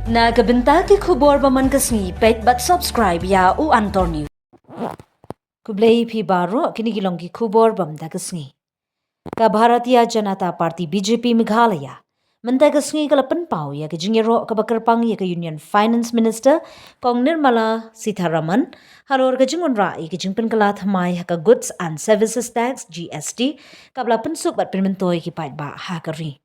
Nagabenta ki khubor baman kasngi pet but subscribe ya u antor news. Kublai phi baro kini gilong ki khubor bam da kasngi. Ka Bharatiya Janata Party BJP Meghalaya. Menta kasngi kalapan pau ya ke jingiaroh ka bakarpang ya ke Union Finance Minister Kong Nirmala Sitharaman halor ka jingon ra ya ke jingpen kala thamai ha ka Goods and Services Tax GST kabla pensuk bat penmentoi ki pait ba ha kari.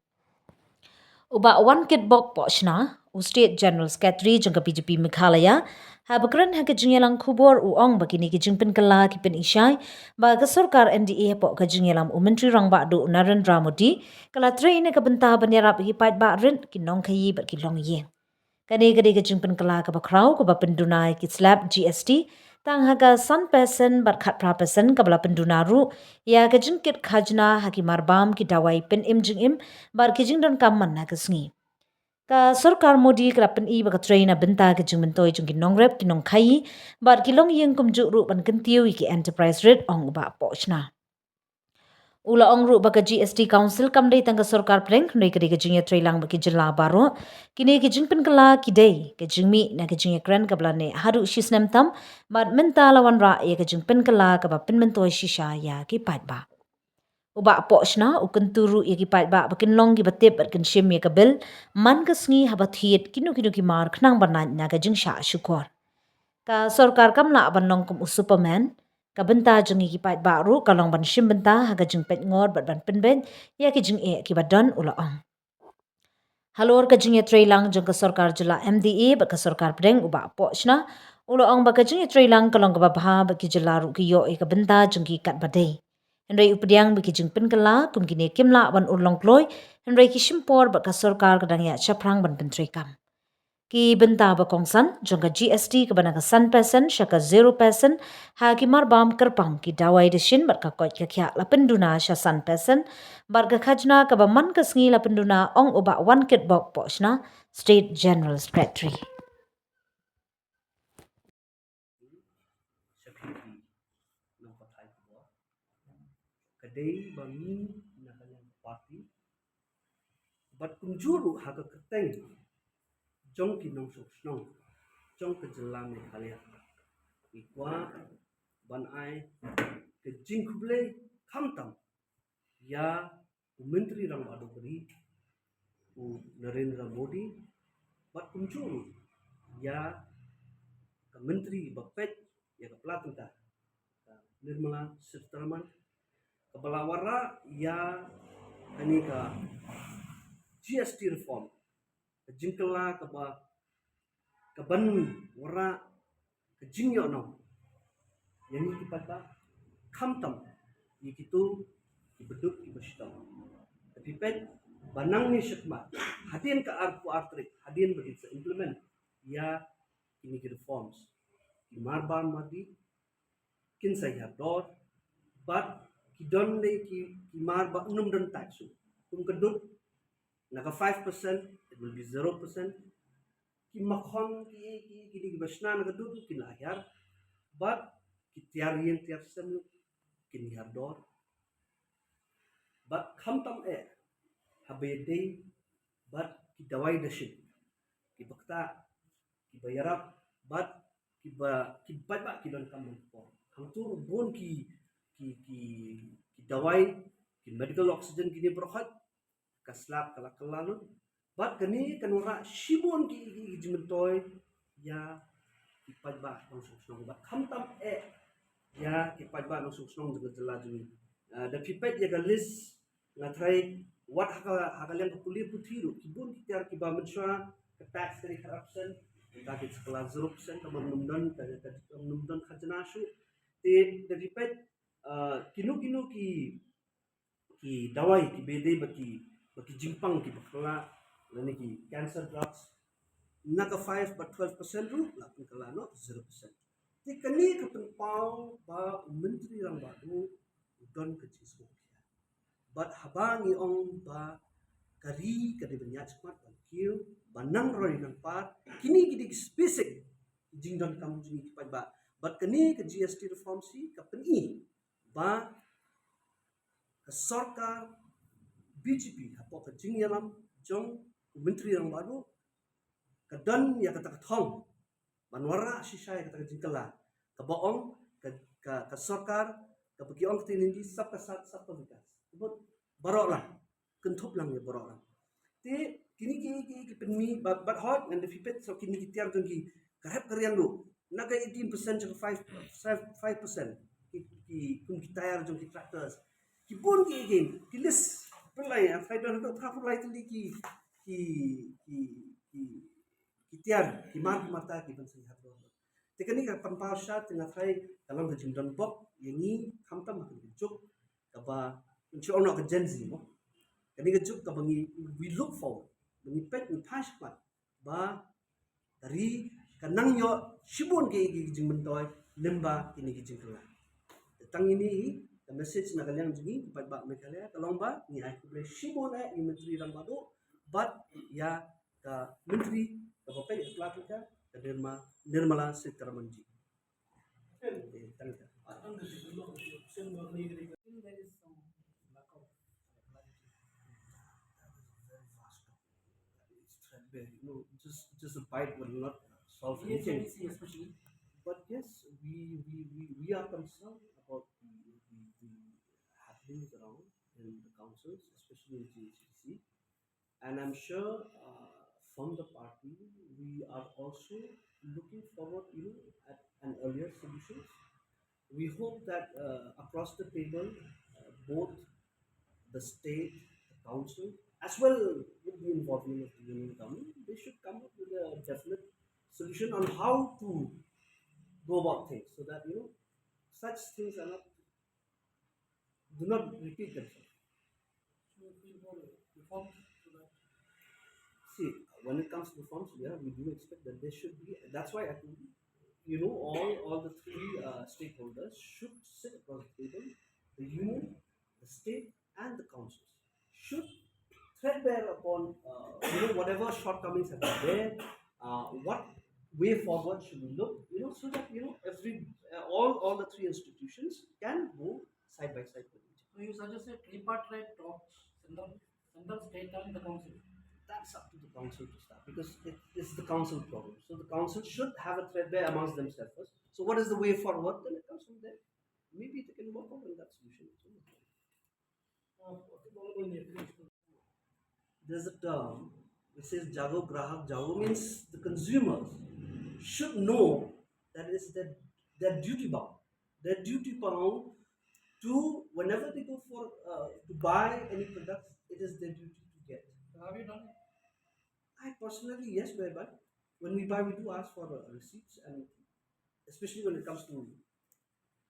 Uba one kid bok pochna u State General Secretary jangka BJP Meghalaya habakran ha kejingelang khubor u ong bakini kejingpen kala kipen isai ba ka sarkar NDA po kejingelam u Myntri do Narendra Modi kala train ka benta banyarap hi pait ba rin kinong khayi bat kilong ye kani kadi kejingpen kala ka bakrau ka bapendunai ki slab GST tang haga san pesen bat khat pra pesen kabla pendunaru ya kejingkit khajna haki marbam ki dawai pen im bar kijing don kamman na kasngi ka sarkar Modi kelapen i baka train benta ke jing mentoi jung ki nongrep ki nong khai bar ki long yeng kum juk ru ban kentiu ki enterprise rate ong ba pochna ula ong ru baka GST council kam dei tangka sarkar preng nei kedi ke jing ya trailang baki jela baro kini ke jing pen kala ki dei ke jing mi na ke jing ya kran kabla ne haru shisnem tam bar menta lawan ra ya ke jing pen kala ka ba pen mentoi shisha ya ki pat ba Uba pochna ukun turu ya ki pat ba bakin long ki batip bat kan shim ya kabel man ka sngi habat hiet kinu ki mar khnang banan na ka jing sha shukor ka sarkar kamla ban nong kum superman ka benta jing ki pat ba ru ka long ban shim benta ha ka jing pet ngor bat ban penben ya ki jing e ki badan ula ong halor ka jing ya trailang jing ka sarkar jula MDA ba ka sarkar preng uba pochna ula ong ba ka jing ya trailang ka long ka ba bha ba ki jula ru ki yo e ka benta jing ki kat badai Henry updiang bagi jingpen kala kum kini kimla ban urlong ploy Henry kishimpor bak ka sarkar kadang ya chaprang ban pentri kam ki benta ba kongsan jongka GST ka banaka 100% shaka 0% ha ki marbam kerpang ki dawai deshin bat ka koit ka kya la penduna sha 100% bar ka khajna ka ba man ka sngi la penduna ong uba one kit bok pochna State General Secretary Kadai bangi nakalang party bat kunjuru haga keteng jong kinong soknong jong kejelam Meghalaya ikwa ban ai ke jingkuble kamtam ya Myntri beri u Narendra Modi bat kunjuru ya ke Myntri Bapet ya ke Pla Tyngka Nirmala Sitharaman Kebalawara ya ini ke GST reform kejingkela keban wara kejingyo no yani kita kamtam yikitu ibeduk ibestong tapi pet banang ni syakma hadin ke arpu artrik hadin bagi implement ya ini reforms marban madi kin saya dor but kidon de ki mar ba num dan taxu kedut naka 5% it will be 0% ki makhon ki di basna naka kedut ki lahir but ki tiarien tiar semu ki nihar dor but khamtam habede but ki dawai dashit ki bakta ki bayarap but ki ba ki don kam ko hamtur bon ki dawai ki medical oxygen ki berkhat kaslap kala kalalu bat kani kanura shibon ki jimentoy ya ki pajba nong sung bat khamtam ya ki pajba nong sung jela jumi da pipet ya ga list ngatrai what hakalan kulit puthiru kibun ki tiar ki ba mensha tax dari corruption ka ki skala 0% ka numdon khajna shu te da pipet kinu ki dawai ki bede baki jimpang ki bakla lani ki cancer drugs naka 5 but 12% ru la kala no 0% ti kani ka pau ba Myntri badu don ke jisu but habangi ong ba kari kadi banyak smart ban kiu banang roi nang pat kini gidi spesifik jingdon kam jini ki ba but kani ke GST reform si ka peni ba ke sarkar BJP hapo ke jingyalam jong Myntri baru Kadon ya kata kathong, manwara shisha ya kata jingkala, kaboong, ka sarkar, ka pagiong tinindi sab ka sab ka vikas. But barok lang, kentup lang ya barok lang. Te kini ki penmi but hot and the pipet so kini ki tiar tungki karep karyang lu naga 18% to 5% ki kun ki tayar jong ki tractors ki bon ki again ki list pelai ya fighter to tha pelai tuli ki ki ki ki tiar ki mata ki ban sing hat lo te kani ka pampau sha tengah thai dalam ke jingdon bok yangi khamtam ka juk ka ba unchi ono ka genzi mo kani ka juk ka bangi we look forward bangi pet ni pash pat ba dari kanang yo shibon ke jing mentoy lemba kini ki jing kala tang ini the message na kalyang jingi pat ba Meghalaya kalong ba ni ai kuble shibon ai Myntri rang bado but ya ka Myntri ka Myntri Pla Tyngka ka Nirmala Sitaramanji tangka Still there is some lack of clarity. very fast. It's threadbare. Just a bite will not solve Yes, anything. especially. But yes, we are concerned about the happenings around in the councils, especially in GST. And I'm sure from the party, we are also looking forward, at an earlier solutions. We hope that across the table, both the state, the council, as well with the involvement of the union government, they should come up with a definite solution on how to go about things so that such things are not do not repeat themselves. So we feel more reformed so that See, when it comes to reforms, yeah, we do expect that there should be. That's why I think, all the three stakeholders should sit across the table. The union, the state, and the councils should threadbare upon whatever shortcomings have been there. What way forward should we look? So that all the three institutions can go side by side with each other. so you suggested tripartite talks, central state and the council. That's up to the council to start because it is the council problem. So the council should have a threadbare amongst themselves first. So what is the way forward? Then it comes from there. Maybe they can work out on that solution. There's a term which says Jago Grahak. Jago means the consumers should know that is their duty bound. Their duty bound to whenever they go for to buy any products, it is their duty to get. So have you done it? I personally, yes, whereby when we buy, we do ask for receipts, and especially when it comes to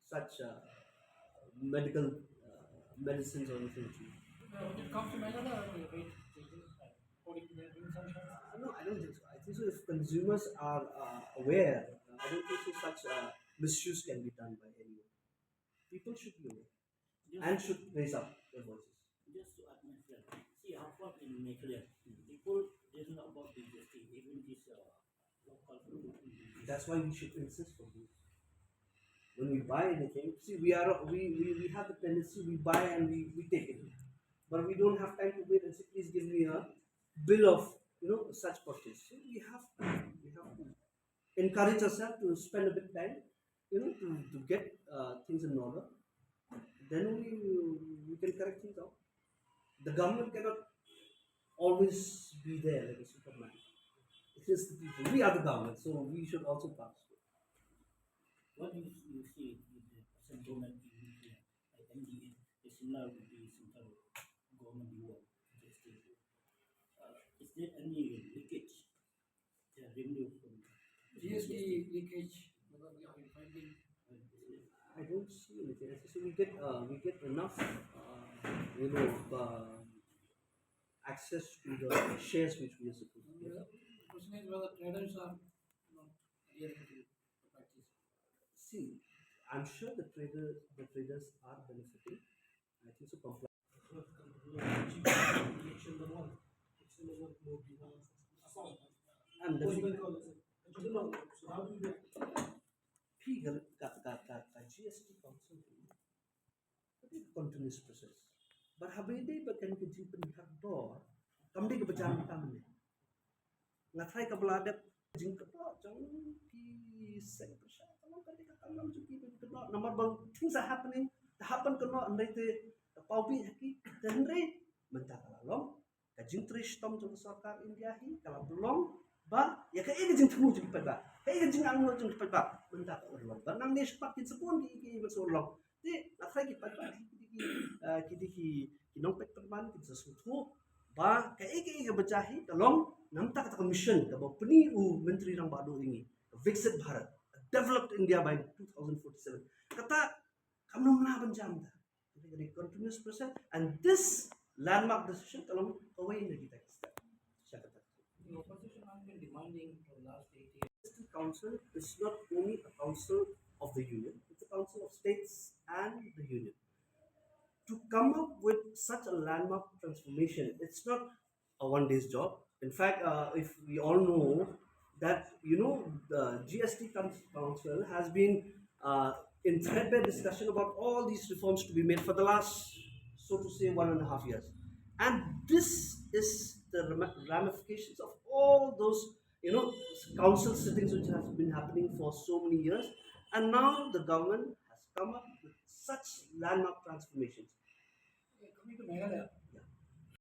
such medical medicines or anything. When it comes to Meghalaya, we wait according to the assumptions. No, I don't think so. I think so. If consumers are aware, I don't think so such misuse can be done by anyone. People should be aware and should raise up their voices. Just to add my friend, see how far in Meghalaya, people they know about the GST, even this local food. That's why we should insist for this. When we buy anything, see, we have the tendency we buy and we take it, but we don't have time to wait and say, please give me a bill of such purchase. So we have to encourage ourselves to spend a bit time, to get things in order. Then we can correct things out. The government cannot always be there like a superman. It is the people. We are the government, so we should also participate. What you see with the central government in India, like NDA, is similar with the central government reward GST. Is there any leakage, revenue from GST leakage, whether we are finding. I don't see anything. So we get enough, access to the shares which we are supposed to get. The question is whether traders are adhering to the practice. See, I'm sure the traders are benefiting. I think so. And the GST council itu continuous process. But habede bakan kecil penihak dor, kamde ke berjalan tamen. ngathai ka beladat jing ka to jong ki seng persya kalau ka ka kalam ju ki ka to number bang things are happening the happen ka no andai te pau bi haki tenre menta kala long ka jing trish tom jong sarkar india hi kala belong ba ya ka ege jing thumu jing pa ba ka ege jing ang no jing pa ba menta ka long ba nang ne spak kin sepon ki so long ti ngathai ki pa ba ki di ki nong pet perman ki sa thu ba ka ege bacahi kalong namta kata mission ka ba peni u menteri rang badu ini Viksit Bharat developed India by 2047 kata kamno na banjam ta jadi continuous process and this landmark decision kalong kawai na kita step siya kata The opposition has been demanding for the last 8 years. the council is not only a council of the union it's a council of states and the union to come up with such a landmark transformation, it's not a one day's job. In fact, if we all know that the GST Council has been in threadbare discussion about all these reforms to be made for the last, so to say, 1.5 years, and this is the ramifications of all those council sittings which has been happening for so many years, and now the government has come up with such landmark transformations. Coming to Meghalaya,